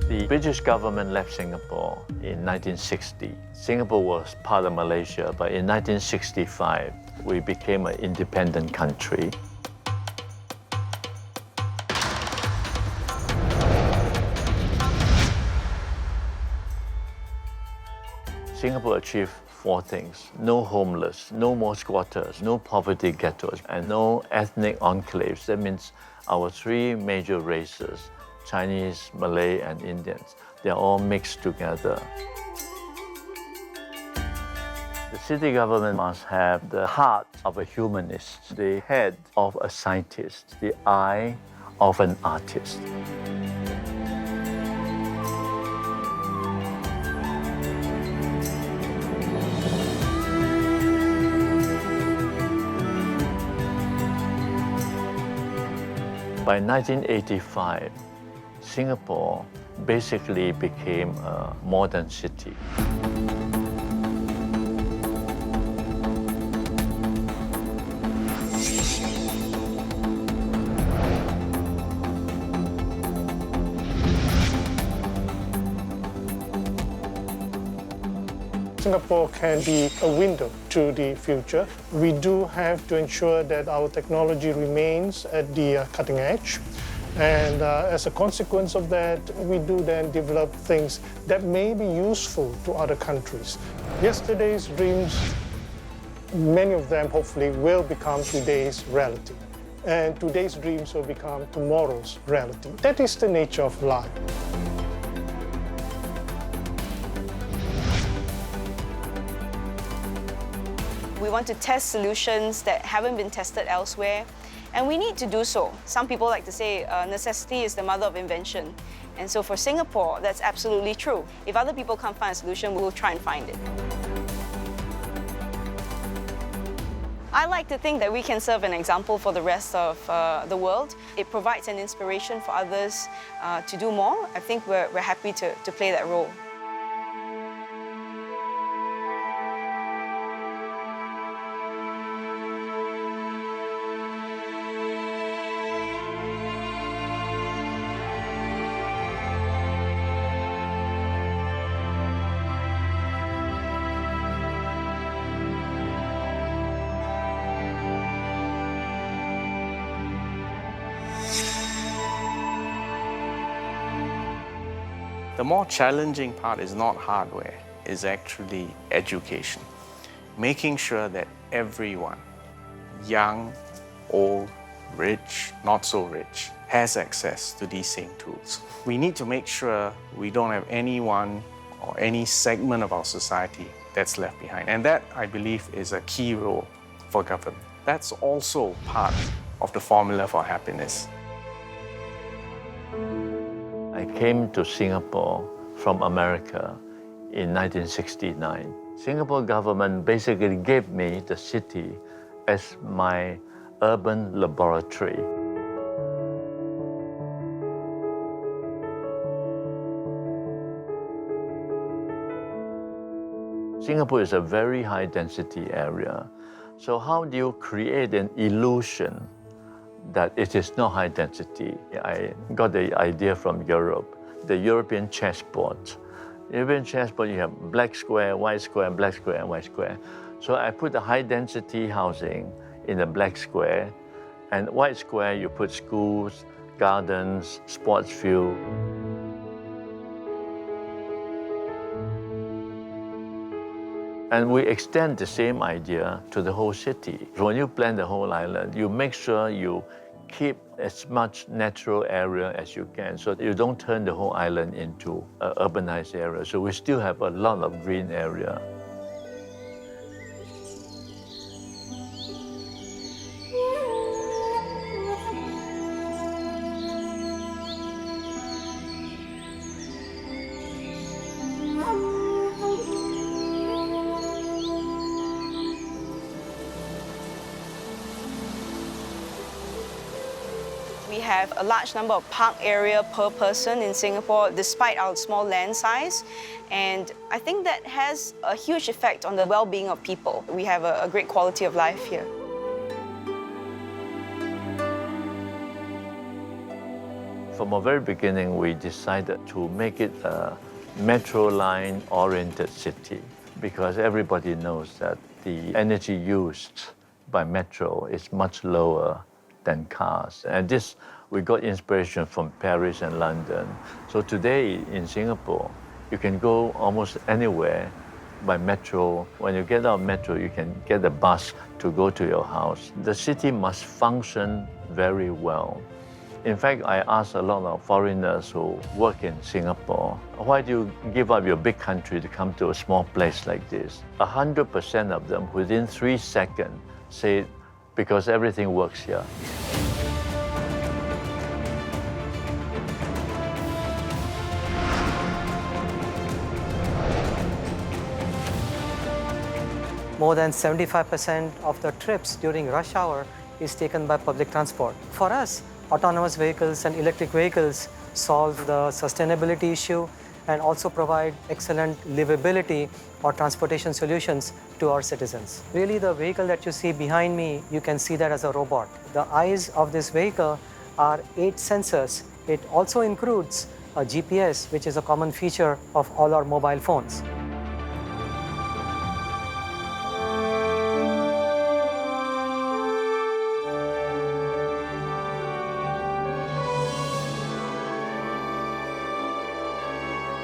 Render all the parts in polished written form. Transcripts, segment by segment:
The British government left Singapore in 1960. Singapore was part of Malaysia, but in 1965, we became an independent country. Singapore achieved 4 things: no homeless, no more squatters, no poverty ghettos, and no ethnic enclaves. That means our 3 major races, Chinese, Malay, and Indians, they're all mixed together. The city government must have the heart of a humanist, the head of a scientist, the eye of an artist. By 1985, Singapore basically became a modern city. Singapore can be a window to the future. We do have to ensure that our technology remains at the cutting edge. And as a consequence of that, we do then develop things that may be useful to other countries. Yesterday's dreams, many of them hopefully will become today's reality. And today's dreams will become tomorrow's reality. That is the nature of life. We want to test solutions that haven't been tested elsewhere, and we need to do so. Some people like to say necessity is the mother of invention. And so for Singapore, that's absolutely true. If other people can't find a solution, we'll try and find it. I like to think that we can serve an example for the rest of the world. It provides an inspiration for others to do more. I think we're happy to play that role. The more challenging part is not hardware, it's actually education. Making sure that everyone, young, old, rich, not so rich, has access to these same tools. We need to make sure we don't have anyone or any segment of our society that's left behind. And that, I believe, is a key role for government. That's also part of the formula for happiness. I came to Singapore from America in 1969. Singapore government basically gave me the city as my urban laboratory. Singapore is a very high density area. So how do you create an illusion that it is not high density? I got the idea from Europe, the European chessboard. European chessboard, you have black square, white square, black square, and white square. So I put the high density housing in the black square, and white square you put schools, gardens, sports field. And we extend the same idea to the whole city. When you plan the whole island, you make sure you keep as much natural area as you can so that you don't turn the whole island into an urbanized area. So we still have a lot of green area. We have a large number of park area per person in Singapore, despite our small land size. And I think that has a huge effect on the well-being of people. We have a great quality of life here. From the very beginning, we decided to make it a metro line-oriented city because everybody knows that the energy used by metro is much lower than cars. And this, we got inspiration from Paris and London. So today in Singapore, you can go almost anywhere by metro. When you get out of metro, you can get a bus to go to your house. The city must function very well. In fact, I asked a lot of foreigners who work in Singapore, why do you give up your big country to come to a small place like this? 100% of them, within 3 seconds, say, because everything works here. More than 75% of the trips during rush hour is taken by public transport. For us, autonomous vehicles and electric vehicles solve the sustainability issue and also provide excellent livability or transportation solutions to our citizens. Really, the vehicle that you see behind me, you can see that as a robot. The eyes of this vehicle are 8 sensors. It also includes a GPS, which is a common feature of all our mobile phones.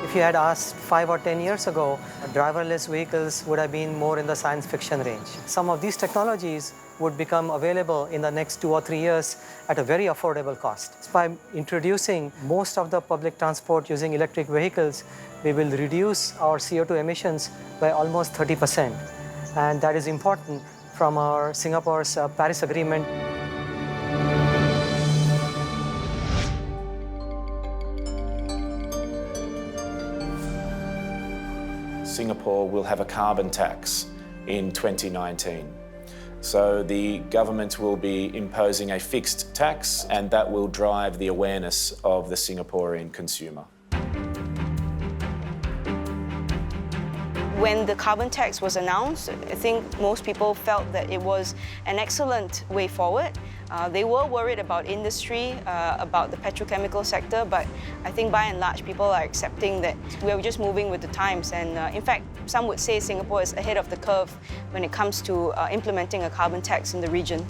If you had asked 5 or 10 years ago, driverless vehicles would have been more in the science fiction range. Some of these technologies would become available in the next 2 or 3 years at a very affordable cost. By introducing most of the public transport using electric vehicles, we will reduce our CO2 emissions by almost 30%. And that is important from our Singapore's Paris Agreement. Singapore will have a carbon tax in 2019. So the government will be imposing a fixed tax, and that will drive the awareness of the Singaporean consumer. When the carbon tax was announced, I think most people felt that it was an excellent way forward. They were worried about industry, about the petrochemical sector, but I think by and large people are accepting that we're just moving with the times. And in fact, some would say Singapore is ahead of the curve when it comes to implementing a carbon tax in the region.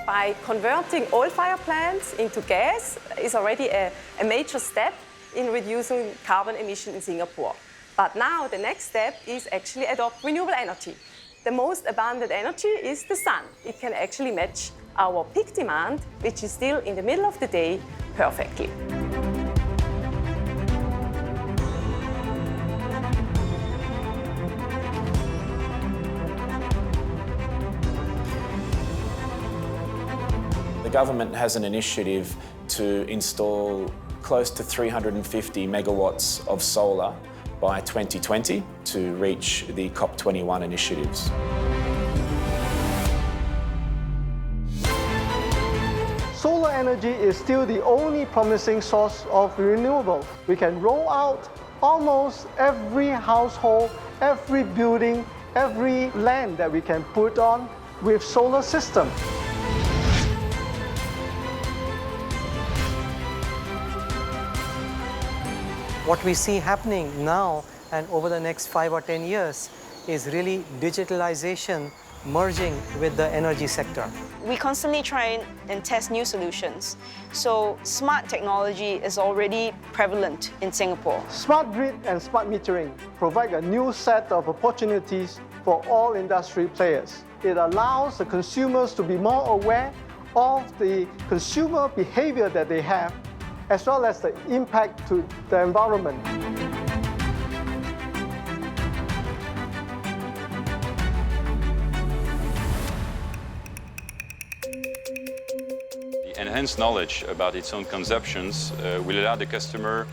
By converting oil-fired plants into gas is already a major step in reducing carbon emission in Singapore. But now the next step is actually adopt renewable energy. The most abundant energy is the sun. It can actually match our peak demand, which is still in the middle of the day, perfectly. The government has an initiative to install close to 350 megawatts of solar by 2020 to reach the COP21 initiatives. Solar energy is still the only promising source of renewable. We can roll out almost every household, every building, every land that we can put on with solar system. What we see happening now and over the next 5 or 10 years is really digitalization merging with the energy sector. We constantly try and test new solutions. So smart technology is already prevalent in Singapore. Smart grid and smart metering provide a new set of opportunities for all industry players. It allows the consumers to be more aware of the consumer behavior that they have, as well as the impact to the environment. The enhanced knowledge about its own consumptions will allow the customer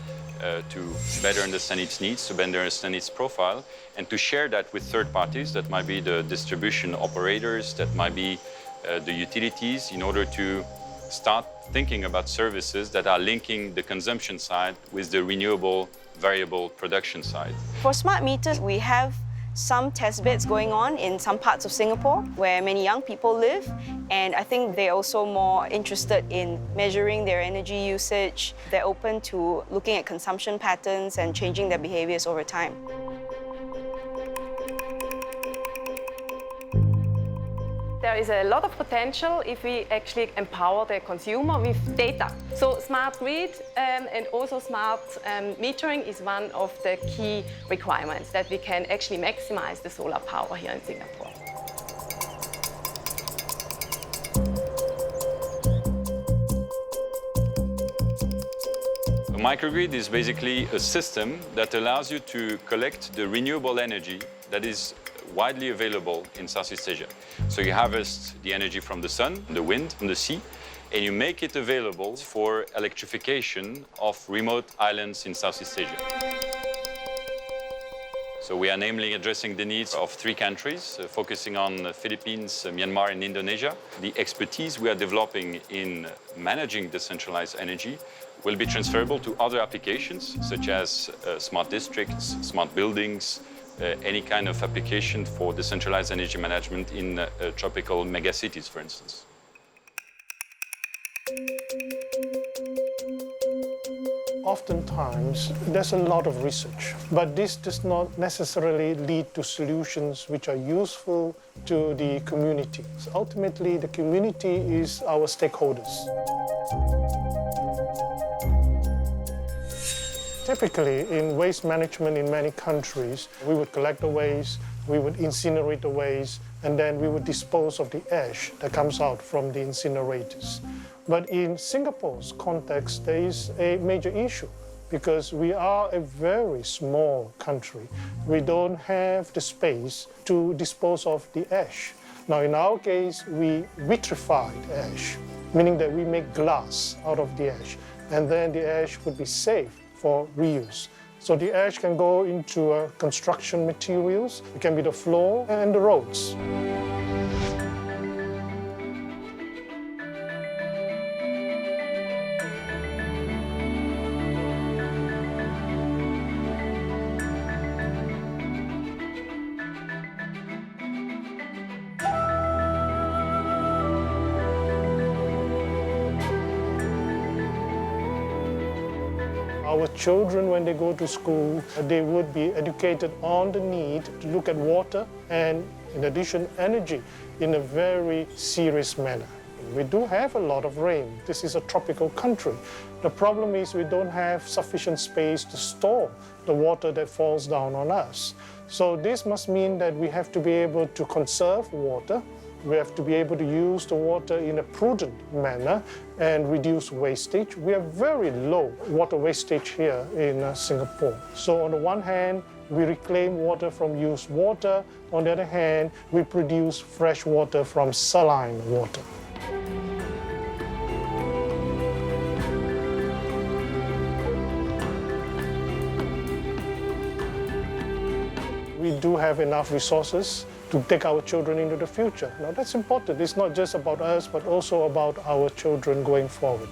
to better understand its needs, to better understand its profile, and to share that with third parties. That might be the distribution operators, that might be the utilities, in order to start thinking about services that are linking the consumption side with the renewable variable production side. For smart meters, we have some test beds going on in some parts of Singapore where many young people live, and I think they're also more interested in measuring their energy usage. They're open to looking at consumption patterns and changing their behaviors over time. There is a lot of potential if we actually empower the consumer with data. So smart grid and also smart metering is one of the key requirements, that we can actually maximize the solar power here in Singapore. A microgrid is basically a system that allows you to collect the renewable energy that is widely available in Southeast Asia. So you harvest the energy from the sun, the wind, and the sea, and you make it available for electrification of remote islands in Southeast Asia. So we are namely addressing the needs of 3 countries, focusing on the Philippines, Myanmar, and Indonesia. The expertise we are developing in managing decentralized energy will be transferable to other applications, such as smart districts, smart buildings, any kind of application for decentralized energy management in tropical megacities, for instance. Oftentimes, there's a lot of research, but this does not necessarily lead to solutions which are useful to the community. So ultimately, the community is our stakeholders. Typically, in waste management in many countries, we would collect the waste, we would incinerate the waste, and then we would dispose of the ash that comes out from the incinerators. But in Singapore's context, there is a major issue because we are a very small country. We don't have the space to dispose of the ash. Now, in our case, we vitrify the ash, meaning that we make glass out of the ash, and then the ash would be safe for reuse. So the ash can go into construction materials, it can be the floor and the roads. Our children, when they go to school, they would be educated on the need to look at water and, in addition, energy in a very serious manner. We do have a lot of rain. This is a tropical country. The problem is we don't have sufficient space to store the water that falls down on us. So this must mean that we have to be able to conserve water. We have to be able to use the water in a prudent manner and reduce wastage. We have very low water wastage here in Singapore. So on the one hand, we reclaim water from used water. On the other hand, we produce fresh water from saline water. We do have enough resources to take our children into the future. Now that's important. It's not just about us, but also about our children going forward.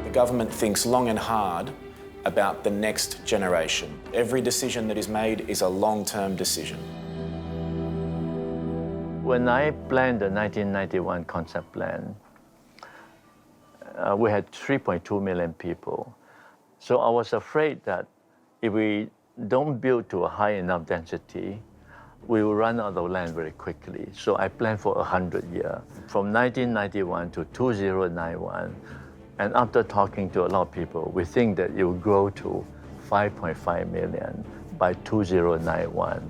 The government thinks long and hard about the next generation. Every decision that is made is a long-term decision. When I planned the 1991 concept plan, we had 3.2 million people. So I was afraid that if we don't build to a high enough density, we will run out of land very quickly. So I planned for 100 years, from 1991 to 2091. And after talking to a lot of people, we think that it will grow to 5.5 million by 2091.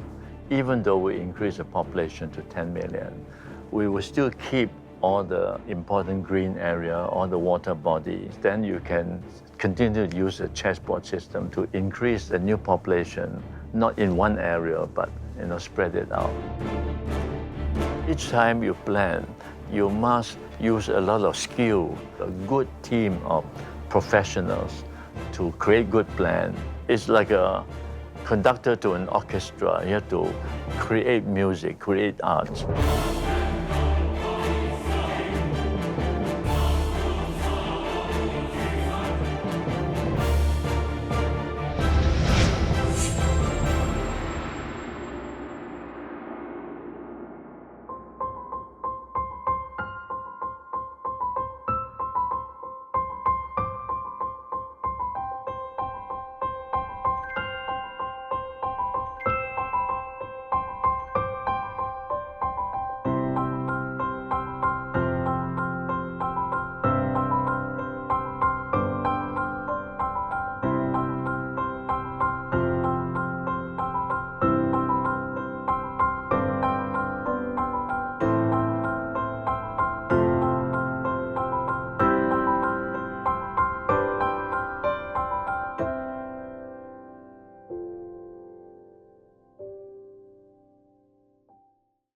Even though we increase the population to 10 million, we will still keep all the important green area, all the water bodies. Then you can continue to use a chessboard system to increase the new population, not in one area, but spread it out. Each time you plan, you must use a lot of skill, a good team of professionals to create good plan. It's like a conductor to an orchestra. You have to create music, create art.